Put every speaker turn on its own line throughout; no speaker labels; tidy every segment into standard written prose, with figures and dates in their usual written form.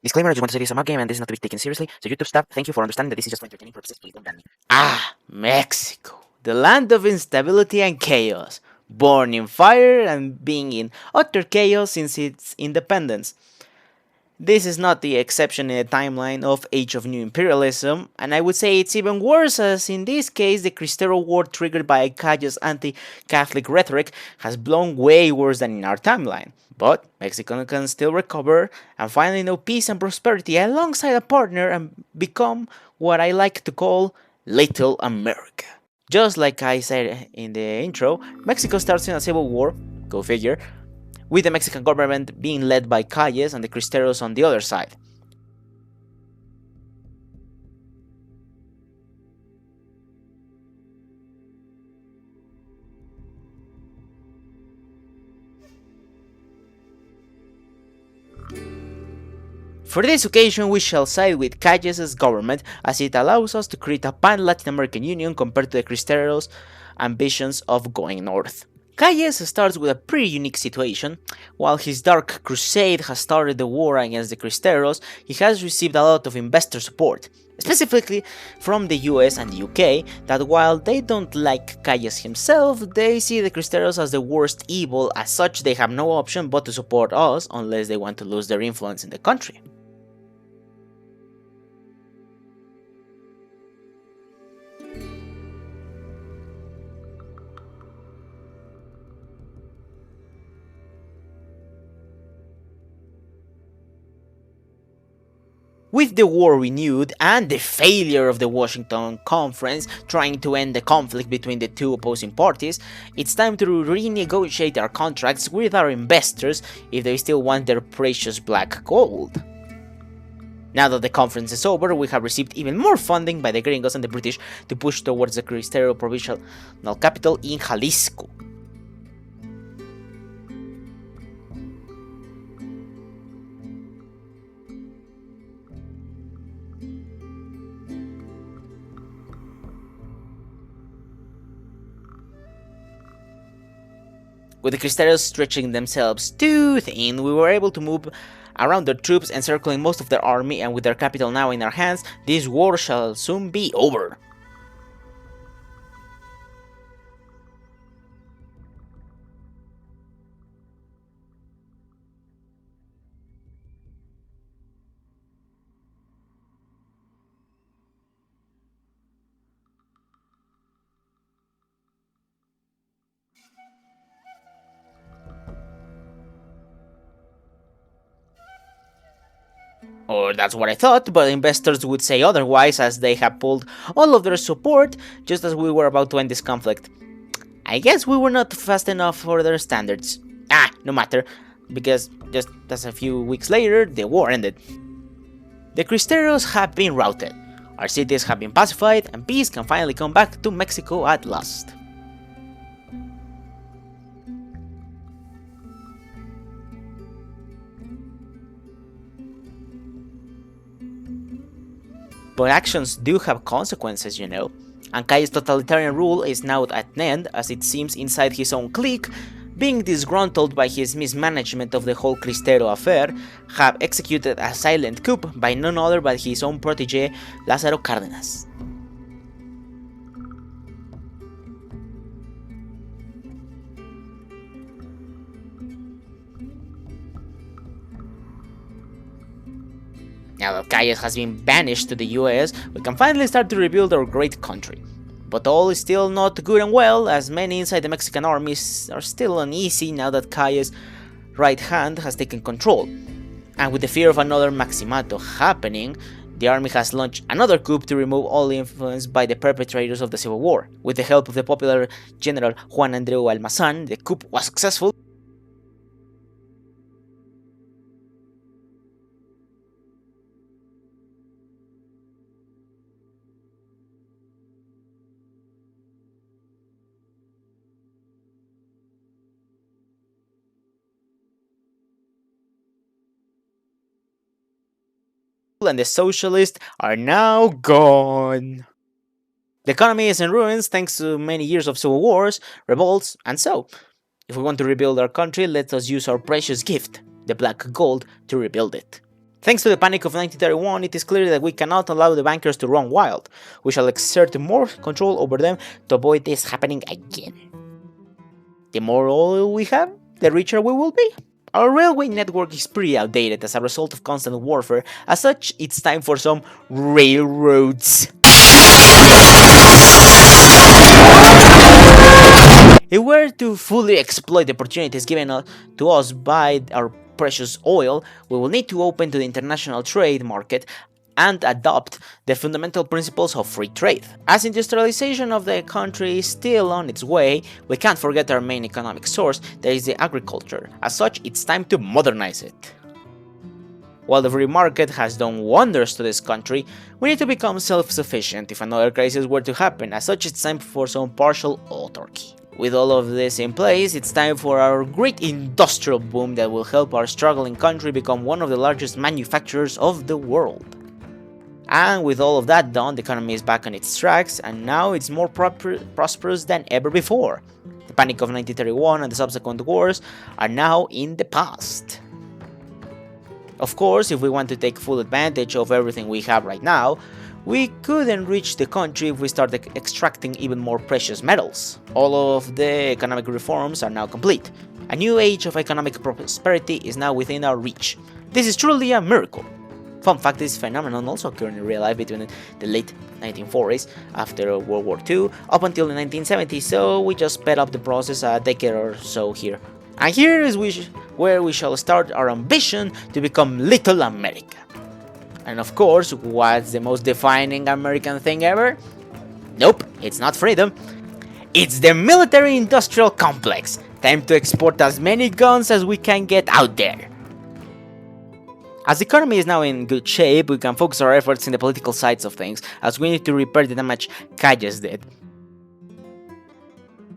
Disclaimer, I just want to say this is a mug game and this is not to be taken seriously, so YouTube staff, thank you for understanding that this is just for entertaining purposes, please don't ban me.
Mexico, the land of instability and chaos, born in fire and being in utter chaos since its independence. This is not the exception in the timeline of Age of New Imperialism, and I would say it's even worse as in this case the Cristero War triggered by Cayo's anti-Catholic rhetoric has blown way worse than in our timeline. But Mexico can still recover and finally know peace and prosperity alongside a partner and become what I like to call Little America. Just like I said in the intro, Mexico starts in a civil war, go figure, with the Mexican government being led by Calles and the Cristeros on the other side. For this occasion, we shall side with Calles' government as it allows us to create a pan-Latin American union compared to the Cristeros' ambitions of going north. Calles starts with a pretty unique situation. While his Dark Crusade has started the war against the Cristeros, he has received a lot of investor support, specifically from the US and the UK, that while they don't like Calles himself, they see the Cristeros as the worst evil. As such, they have no option but to support us unless they want to lose their influence in the country. With the war renewed and the failure of the Washington Conference trying to end the conflict between the two opposing parties, it's time to renegotiate our contracts with our investors if they still want their precious black gold. Now that the conference is over, we have received even more funding by the Gringos and the British to push towards the Cristero provincial capital in Jalisco. With the Cristeros stretching themselves too thin, we were able to move around their troops, encircling most of their army, and with their capital now in our hands, this war shall soon be over. Or that's what I thought, but investors would say otherwise as they have pulled all of their support just as we were about to end this conflict. I guess we were not fast enough for their standards. No matter, because just as a few weeks later, the war ended. The Cristeros have been routed, our cities have been pacified, and peace can finally come back to Mexico at last. But actions do have consequences, you know. And Kai's totalitarian rule is now at an end, as it seems inside his own clique, being disgruntled by his mismanagement of the whole Cristero affair, have executed a silent coup by none other but his own protege, Lázaro Cárdenas. Now that Calles has been banished to the US, we can finally start to rebuild our great country. But all is still not good and well, as many inside the Mexican armies are still uneasy now that Calles' right hand has taken control. And with the fear of another Maximato happening, the army has launched another coup to remove all influence by the perpetrators of the Civil War. With the help of the popular General Juan Andreu Almazan, the coup was successful. And the socialists are now gone. The economy is in ruins thanks to many years of civil wars, revolts, and so, if we want to rebuild our country, let us use our precious gift, the black gold, to rebuild it. Thanks to the panic of 1931, it is clear that we cannot allow the bankers to run wild. We shall exert more control over them to avoid this happening again. The more oil we have, the richer we will be. Our railway network is pretty outdated as a result of constant warfare. As such, it's time for some railroads. If we're to fully exploit the opportunities given to us by our precious oil, we will need to open to the international trade market and adopt the fundamental principles of free trade. As industrialization of the country is still on its way, we can't forget our main economic source, that is the agriculture. As such, it's time to modernize it. While the free market has done wonders to this country, we need to become self-sufficient if another crisis were to happen. As such, it's time for some partial autarky. With all of this in place, it's time for our great industrial boom that will help our struggling country become one of the largest manufacturers of the world. And with all of that done, the economy is back on its tracks, and now it's more prosperous than ever before. The panic of 1931 and the subsequent wars are now in the past. Of course, if we want to take full advantage of everything we have right now, we could enrich the country if we start extracting even more precious metals. All of the economic reforms are now complete. A new age of economic prosperity is now within our reach. This is truly a miracle. Fun fact, this phenomenon also occurred in real life between the late 1940s, after World War II, up until the 1970s, so we just sped up the process a decade or so here. And here is where we shall start our ambition to become Little America. And of course, what's the most defining American thing ever? Nope, it's not freedom. It's the military-industrial complex. Time to export as many guns as we can get out there. As the economy is now in good shape, we can focus our efforts in the political sides of things, as we need to repair the damage Calles did.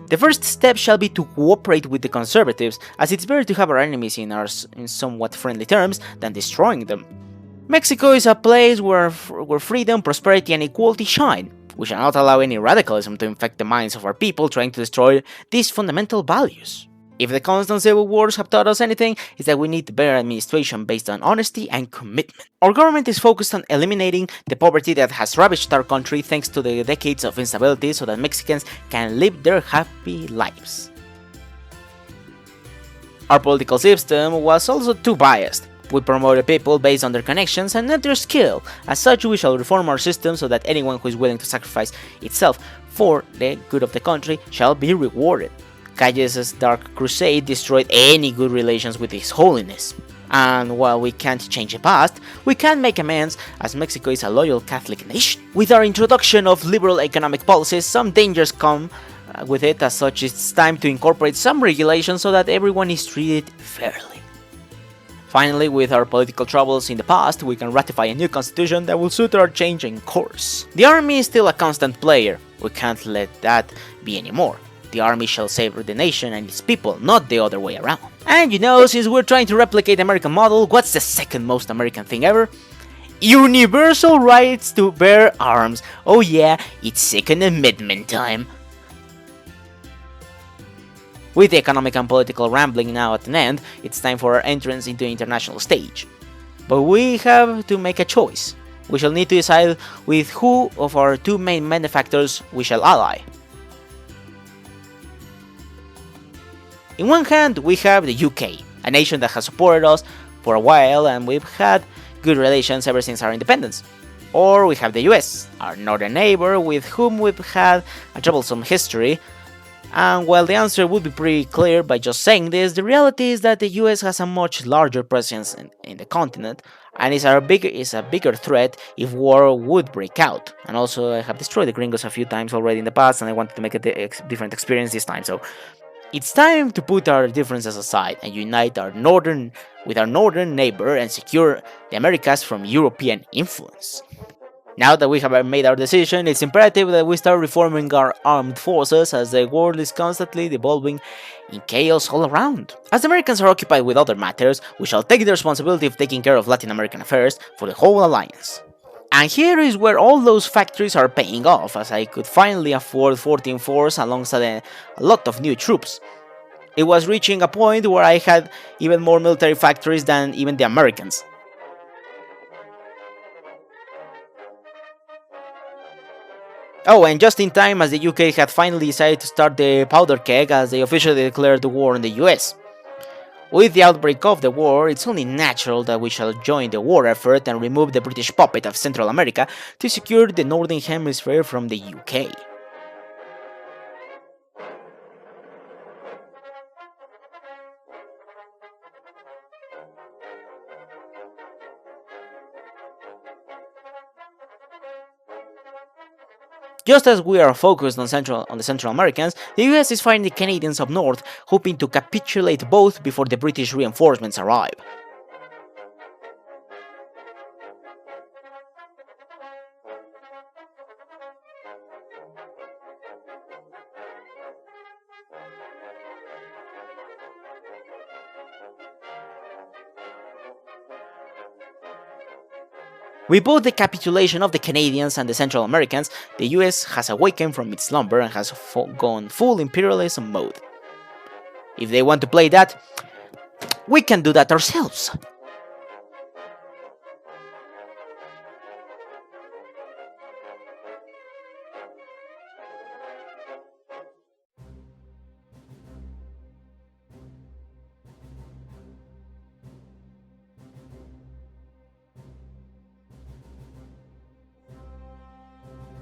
The first step shall be to cooperate with the conservatives, as it's better to have our enemies in somewhat friendly terms than destroying them. Mexico is a place where freedom, prosperity, and equality shine. We shall not allow any radicalism to infect the minds of our people trying to destroy these fundamental values. If the constant civil wars have taught us anything, it's that we need better administration based on honesty and commitment. Our government is focused on eliminating the poverty that has ravaged our country thanks to the decades of instability so that Mexicans can live their happy lives. Our political system was also too biased. We promoted people based on their connections and not their skill. As such, we shall reform our system so that anyone who is willing to sacrifice itself for the good of the country shall be rewarded. Calles' dark crusade destroyed any good relations with His Holiness. And while we can't change the past, we can make amends as Mexico is a loyal Catholic nation. With our introduction of liberal economic policies, some dangers come with it. As such, it's time to incorporate some regulations so that everyone is treated fairly. Finally, with our political troubles in the past, we can ratify a new constitution that will suit our changing course. The army is still a constant player. We can't let that be anymore. The army shall save the nation and its people, not the other way around. And you know, since we're trying to replicate the American model, what's the second most American thing ever? Universal rights to bear arms. Oh yeah, it's Second Amendment time. With the economic and political rambling now at an end, it's time for our entrance into the international stage. But we have to make a choice. We shall need to decide with who of our two main benefactors we shall ally. In one hand, we have the UK, a nation that has supported us for a while and we've had good relations ever since our independence. Or we have the US, our northern neighbor with whom we've had a troublesome history. And while the answer would be pretty clear by just saying this, the reality is that the US has a much larger presence in the continent and is a bigger threat if war would break out. And also, I have destroyed the gringos a few times already in the past and I wanted to make a different experience this time, so it's time to put our differences aside and unite with our northern neighbor and secure the Americas from European influence. Now that we have made our decision, it's imperative that we start reforming our armed forces as the world is constantly devolving in chaos all around. As the Americans are occupied with other matters, we shall take the responsibility of taking care of Latin American affairs for the whole alliance. And here is where all those factories are paying off, as I could finally afford 14 force alongside a lot of new troops. It was reaching a point where I had even more military factories than even the Americans. Oh, and just in time as the UK had finally decided to start the powder keg as they officially declared the war on the US. With the outbreak of the war, it's only natural that we shall join the war effort and remove the British puppet of Central America to secure the Northern Hemisphere from the UK. Just as we are focused on the Central Americans, the US is fighting the Canadians up north, hoping to capitulate both before the British reinforcements arrive. With both the capitulation of the Canadians and the Central Americans, the US has awakened from its slumber and has gone full imperialism mode. If they want to play that, we can do that ourselves.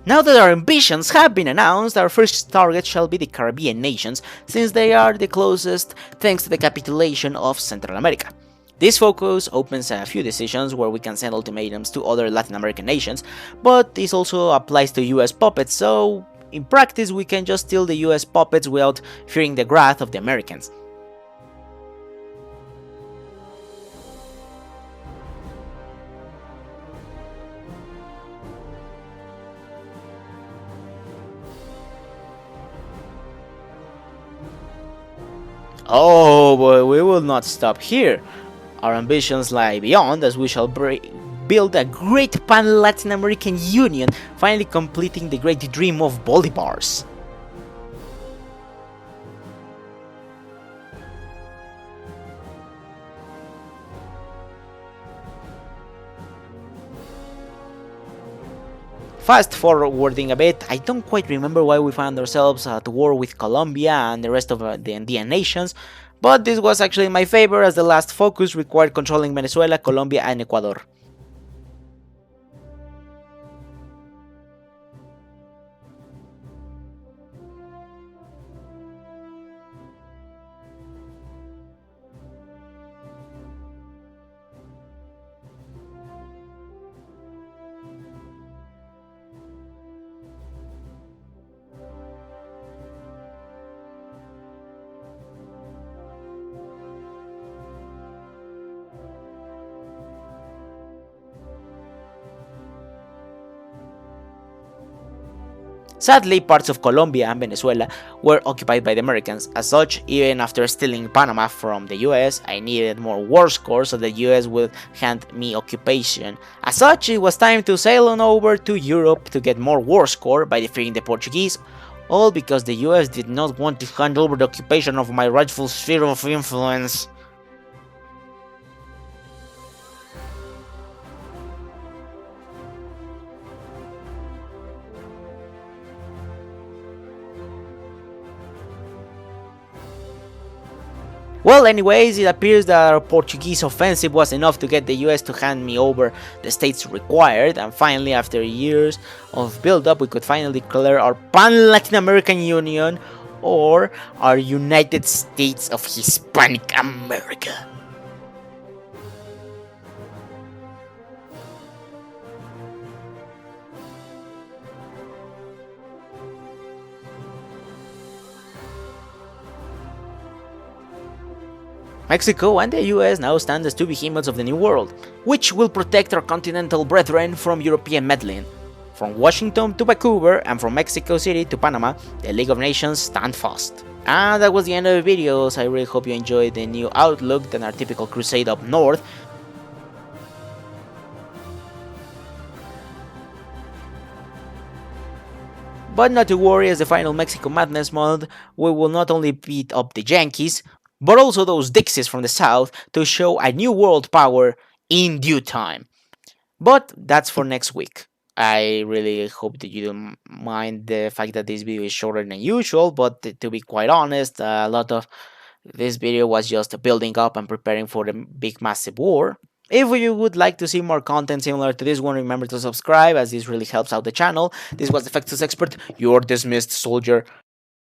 Now that our ambitions have been announced, our first target shall be the Caribbean nations, since they are the closest thanks to the capitulation of Central America. This focus opens a few decisions where we can send ultimatums to other Latin American nations, but this also applies to US puppets, so in practice we can just steal the US puppets without fearing the wrath of the Americans. Oh, but we will not stop here. Our ambitions lie beyond, as we shall build a great pan-Latin American union, finally completing the great dream of Bolivar's. Fast forwarding a bit, I don't quite remember why we found ourselves at war with Colombia and the rest of the Andean nations, but this was actually in my favor as the last focus required controlling Venezuela, Colombia and Ecuador. Sadly, parts of Colombia and Venezuela were occupied by the Americans. As such, even after stealing Panama from the US, I needed more war score so the US would hand me occupation. As such, it was time to sail on over to Europe to get more war score by defeating the Portuguese, all because the US did not want to hand over the occupation of my rightful sphere of influence. Well, anyways, it appears that our Portuguese offensive was enough to get the US to hand me over the states required, and finally, after years of build-up, we could finally declare our Pan-Latin American Union, or our United States of Hispanic America. Mexico and the US now stand as two behemoths of the New World, which will protect our continental brethren from European meddling. From Washington to Vancouver and from Mexico City to Panama, the League of Nations stand fast. And that was the end of the video, so I really hope you enjoyed the new outlook than our typical crusade up north. But not to worry, as the final Mexico Madness mod, we will not only beat up the Yankees, but also those Dixies from the south to show a new world power in due time. But that's for next week. I really hope that you don't mind the fact that this video is shorter than usual, but to be quite honest, a lot of this video was just building up and preparing for the big massive war. If you would like to see more content similar to this one, remember to subscribe, as this really helps out the channel. This was the Factus Expert, your dismissed soldier.